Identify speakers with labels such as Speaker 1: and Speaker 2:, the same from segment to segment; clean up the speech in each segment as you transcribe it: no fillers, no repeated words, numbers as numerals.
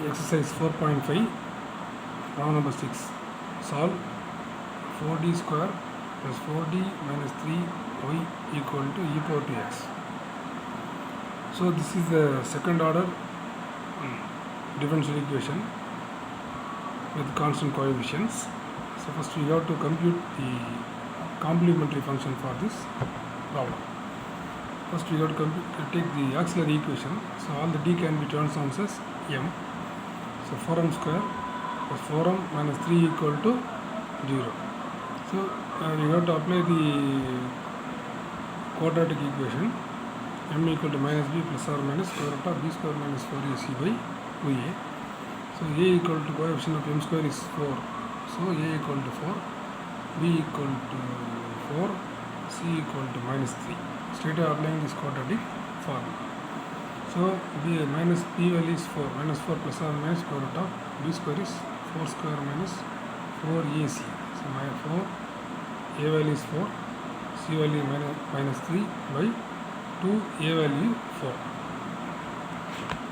Speaker 1: Exercise 4.5, problem number 6. Solve 4d square plus 4d minus 3y equal to e power 2x. So this is the second order differential equation with constant coefficients. So first we have to compute the complementary function for this problem. First we have to take the auxiliary equation. So all the d can be transformed as m. So 4m square plus 4m minus 3 equal to 0. So we have to apply the quadratic equation m equal to minus b plus or minus square root of b square minus 4ac by 2a. So a equal to coefficient of m square is 4. So a equal to 4, b equal to 4, c equal to minus 3. Straight away applying this quadratic form. So b minus b value is 4, minus 4 plus or minus square root of b square is 4 square minus 4ac. So my 4, a value is 4, c value minus 3 by 2, a value 4.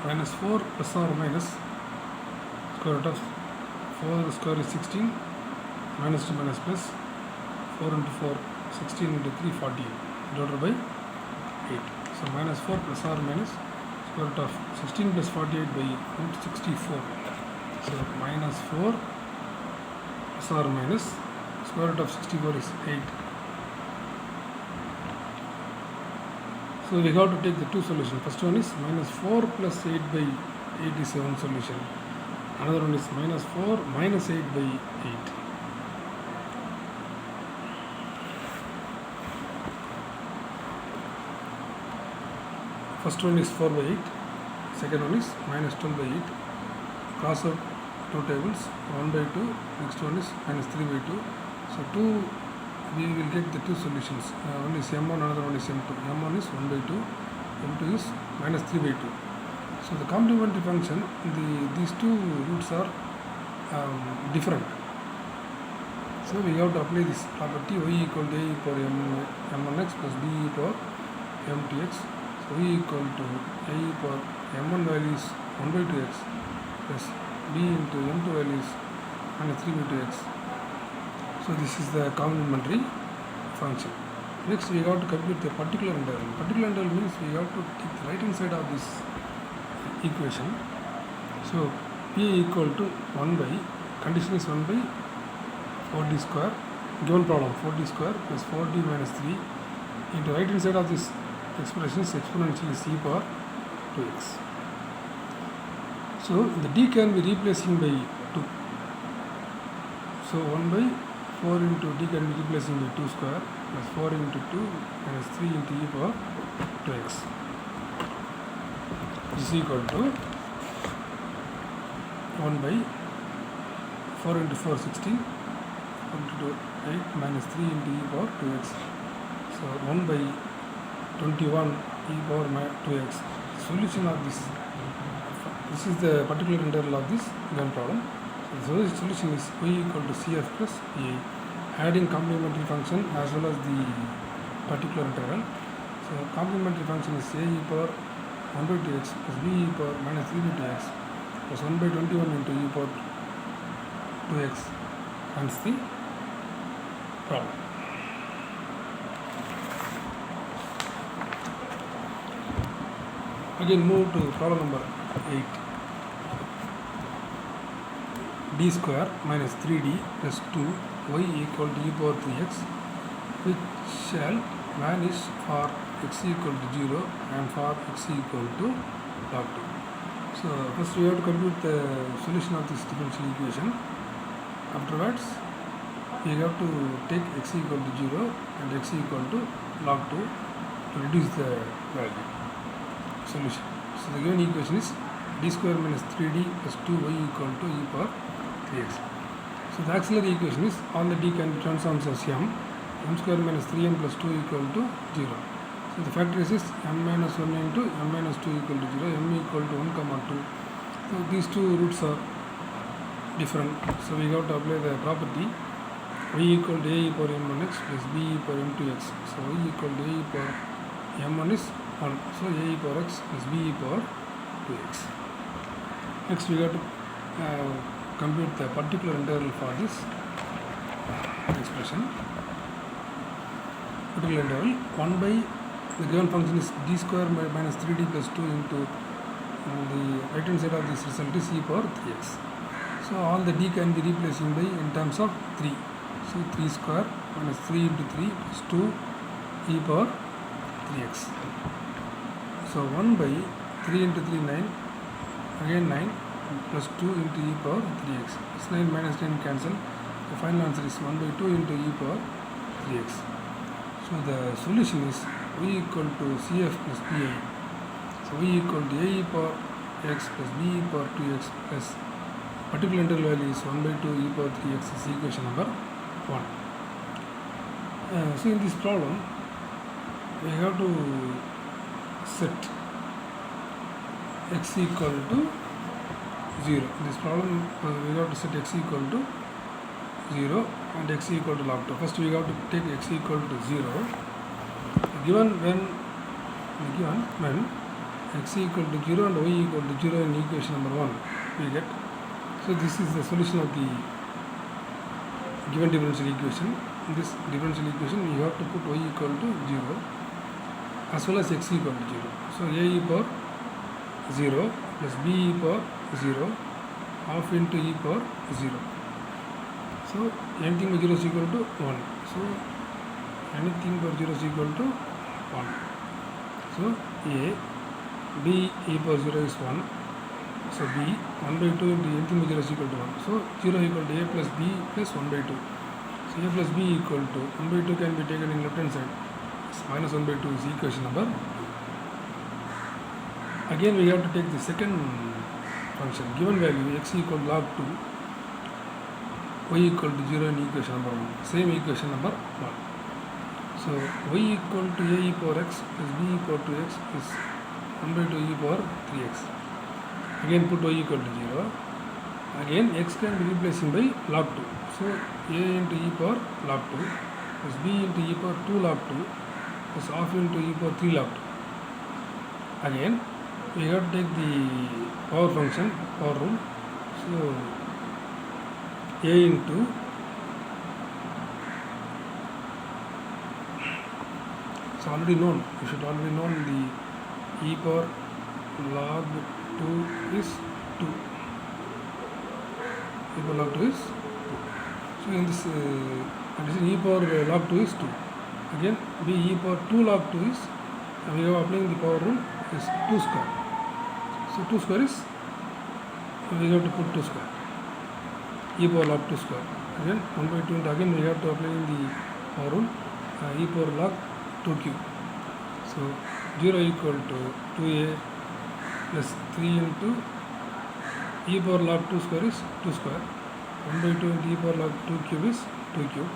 Speaker 1: Minus 4 plus or minus square root of 4 square is 16, minus 2 minus plus 4 into 4, 16 into 3, 48 divided by 8. So minus 4 plus or minus square root of 16 plus 48 by root 64. So minus 4 plus or minus square root of 64 is 8. So we have to take the two solutions. First one is minus 4 plus 8 by 8 is one solution. Another one is minus 4 minus 8 by 8. First one is 4 by 8. Second one is minus 12 by 8. Cross out two tables, 1 by 2. Next one is minus 3 by 2. So 2, we will get the two solutions. One is m1, another one is m2. m1 is 1 by 2, m2 is minus 3 by 2. So the complementary function, these two roots are different. So we have to apply this property y equal to a e power m1x plus b e power m2x. So y equal to a e power m1 value is 1 by 2x plus b into m2 value is minus 3 by 2x. So this is the complementary function. Next we have to compute the particular integral. Particular integral means we have to take the right hand side of this equation. So p equal to 1 by, condition is 1 by 4d square, given problem 4d square plus 4d minus 3 into right hand side of this expression is exponential is e power 2x. So the d can be replacing by 2. So 1 by 4 into d can be replacing by 2 square plus 4 into 2 minus 3 into e power 2x is equal to 1 by 4 into 4 16, 4 into 8 minus 3 into e power 2x. So 1 by 21 e power 2x. Solution of this is the particular integral of this given problem. So the solution is y equal to cf plus a, adding complementary function as well as the particular integral. So complementary function is a e power 1 by 2x plus b e power minus 3 by 2x plus 1 by 21 into e power 2x, hence the problem. Again move to problem number 8. d square minus 3d plus 2 y equal to e power 3x, which shall vanish for x equal to 0 and for x equal to log 2. So first we have to compute the solution of this differential equation. Afterwards we have to take x equal to 0 and x equal to log 2 to reduce the value. Solution. So the given equation is d square minus 3d plus 2y equal to e power 3x. So the auxiliary equation is all the d can be transformed as m square minus 3m plus 2 equal to 0. So the factor is m minus 1 into m minus 2 equal to 0, m equal to 1 comma 2. So these two roots are different. So we have to apply the property y equal to a e power m1x plus b e power m2x. So y equal to a e power m1 is 1. So a e power x plus b e power 2x. Next we got to compute the particular integral for this expression. Particular integral 1 by the given function is d square minus 3d plus 2 into the right hand side of this result is e power 3x. So all the d can be replacing by in terms of 3. So 3 square minus 3 into 3 plus 2 e power 3x. So 1 by 3 into 3 9, again 9 plus 2 into e power 3x. This 9 minus 9 cancel. The final answer is 1 by 2 into e power 3x. So the solution is y equal to cf plus pi. So y equal to a e power x plus b e power 2x plus particular integral value is 1 by 2 e power 3x is equation number 1. So in this problem we have to set x equal to 0. In this problem we have to set x equal to 0 and x equal to log 2. First we have to take x equal to 0. Given when x equal to 0 and y equal to 0 in equation number 1 we get. So this is the solution of the given differential equation. In this differential equation we have to put y equal to 0 as well as x equal to 0. So a e power 0 plus b e power 0 half into e power 0. So anything by 0 is equal to 1. So anything by 0 is equal to 1. So a b e power 0 is 1. So b 1 by 2 into anything by 0 is equal to 1. So 0 equal to a plus b plus 1 by 2. So a plus b equal to 1 by 2 can be taken in left hand side. So minus 1 by 2 is equation number. Again we have to take the second function. Given value x equal to log 2, y equal to 0 in equation number 1. Same equation number 1. So y equal to a e power x plus b e power 2x is 1 by 2 e power 3x. Again put y equal to 0. Again x can be replacing by log 2. So a into e power log 2 plus b into e power 2 log 2 plus half into e power 3 log 2. Again we have to take the power function, power rule. So a into it's already known. You should already know the e power log 2 is 2. E power log 2 is 2. So in this condition e power log 2 is 2. Again b e power 2 log 2 is, we are applying the power rule, is 2 square. So 2 square is, we have to put 2 square. E power log 2 square. Again 1 by 2 and again we have to apply the power rule, e power log 2 cube. So 0 equal to 2a plus 3 into e power log 2 square is 2 square. 1 by 2 into e power log 2 cube is 2 cube.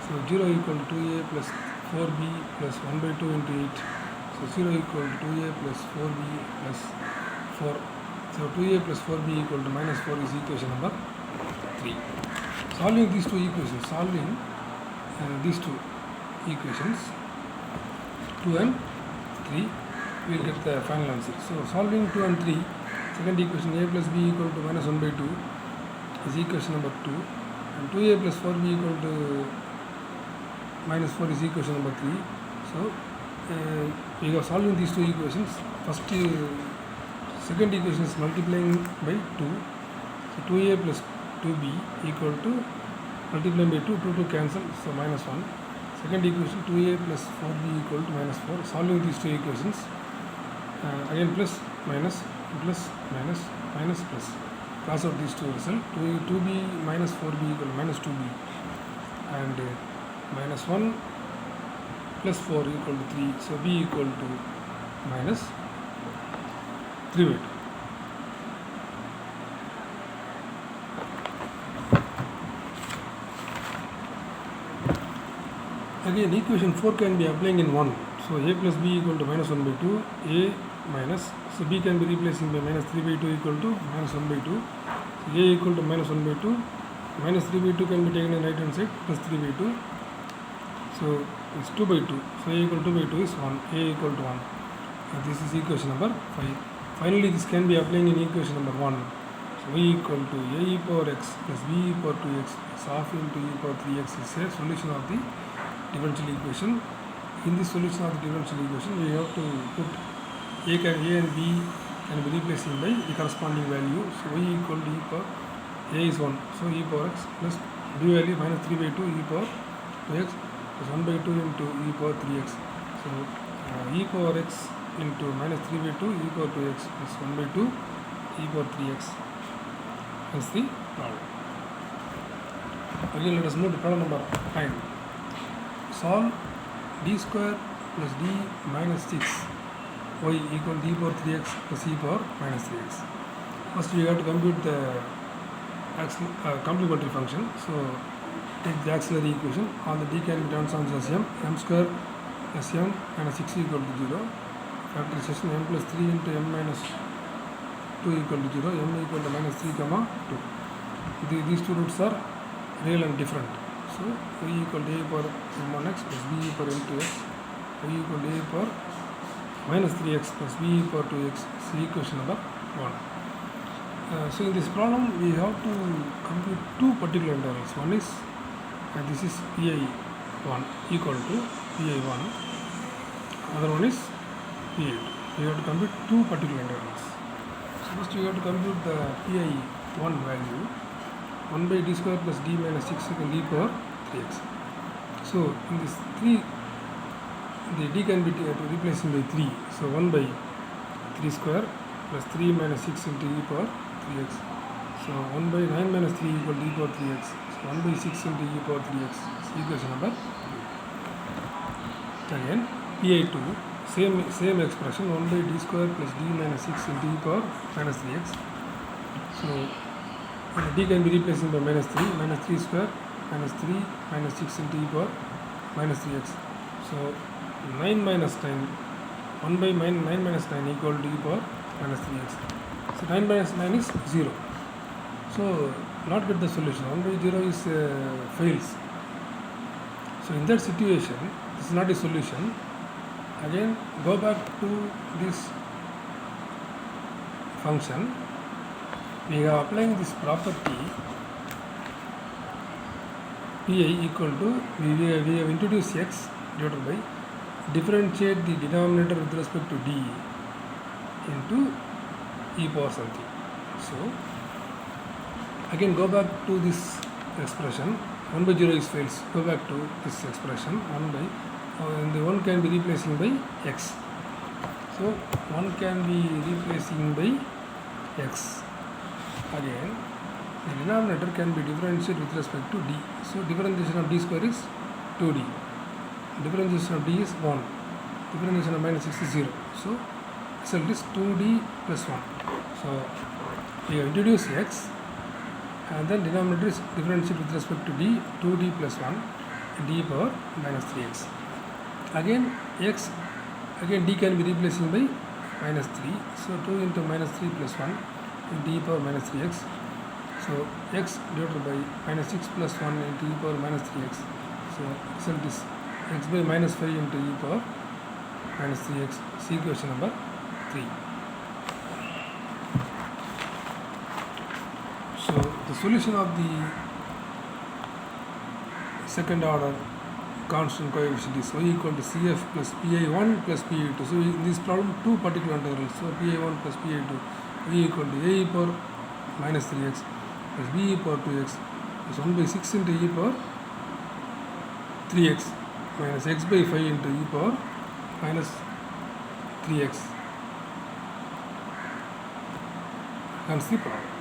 Speaker 1: So 0 equal to 2a plus 4b plus 1 by 2 into 8. So 0 equal to 2a plus 4b plus 4. So 2a plus 4b equal to minus 4 is equation number 3. Solving these two equations, 2 and 3, we will get the final answer. So solving 2 and 3, second equation a plus b equal to minus 1 by 2 is equation number 2, and 2a plus 4b equal to minus 4 is equation number 3. So we are solving these two equations. First second equation is multiplying by 2. So 2a plus 2b equal to multiplying by 2, 2 cancel, so minus 1. Second equation 2a plus 4b equal to minus 4. Solving these two equations, again plus minus plus minus minus plus. Cross out these two result. 2b minus 4b equal to minus 2b, and minus 1 plus 4 equal to 3. So b equal to minus 3 by 2. Again equation 4 can be applying in 1. So a plus b equal to minus 1 by 2. A minus, so b can be replacing by minus 3 by 2 equal to minus 1 by 2. So a equal to minus 1 by 2. Minus 3 by 2 can be taken in right hand side, plus 3 by 2. So it's 2 by 2. So a equal to 2 by 2 is 1. A equal to 1. This is equation number 5. Finally, this can be applying in equation number 1. So y equal to a e power x plus b e power 2x plus half into e power 3x is a solution of the differential equation. In this solution of the differential equation, we have to put a and b can be replacing by the corresponding value. So y equal to e power a is 1, so e power x plus b value minus 3 by 2 e power 2x plus 1 by 2 into e power 3x. So e power x into minus 3 by 2 e power 2x plus 1 by 2 e power 3x. That's the problem. Again, let us move to problem number 9. Solve d square plus d minus 6 y equal to e power 3x plus e power minus 3x. First, we have to compute the complementary function. So, take the auxiliary equation. All the d can be transformed as m square plus m minus 6 equal to 0. Factorization m plus 3 into m minus 2 equal to 0, m equal to minus 3 comma 2. These two roots are real and different. So, y equal to a power m1x plus b e power m2x, y equal to a power minus 3x plus b e power 2x is equation number 1. So, in this problem, we have to compute two particular intervals. One is, this is pi1 equal to pi1, other one is pi2. We have to compute two particular intervals. So, first we have to compute the pi1 value, 1 by d square plus d minus 6 equal e power 3x. So, in this 3, the d can be replacing by 3. So, 1 by 3 square plus 3 minus 6 into e power 3x. So, 1 by 9 minus 3 equal to e power 3x. So, 1 by 6 into e power 3x is equation number 2. Again, pi2, same expression, 1 by d square plus d minus 6 into e power minus 3x. So, d can be replacing by minus 3 square minus 3 minus 6 into e power minus 3x. So, 9 minus 9, 1 by 9 minus 9 equal to e power minus 3x. So, 9 minus 9 is 0. So, not get the solution, 1 by 0 is fails. So, in that situation, this is not a solution. Again, go back to this function. We are applying this property pi equal to, we have introduced x divided by, differentiate the denominator with respect to d into e power something. So, again go back to this expression, 1 by 0 is fails, go back to this expression, 1 by, and the 1 can be replacing by x. So, 1 can be replacing by x. Again, the denominator can be differentiated with respect to d. So, differentiation of d square is 2d. Differentiation of d is 1. Differentiation of minus 6 is 0. So, result is 2d plus 1. So, we have introduced x and then denominator is differentiated with respect to d, 2d plus 1, d power minus 3x. Again x, again d can be replacing by minus 3. So, 2 into minus 3 plus 1 d power minus 3x. So, x divided by minus 6 plus 1 into e power minus 3x. So, result is x by minus 5 into e power minus 3x is equation number 3. So, the solution of the second order constant coefficient is y equal to cf plus pi1 plus pi2. So, in this problem, two particular intervals. So, pi1 plus pi2, y equal to a e power minus 3x plus b e power 2x plus 1 by 6 into e power 3x minus x by 5 into e power minus 3x. Comes the problem.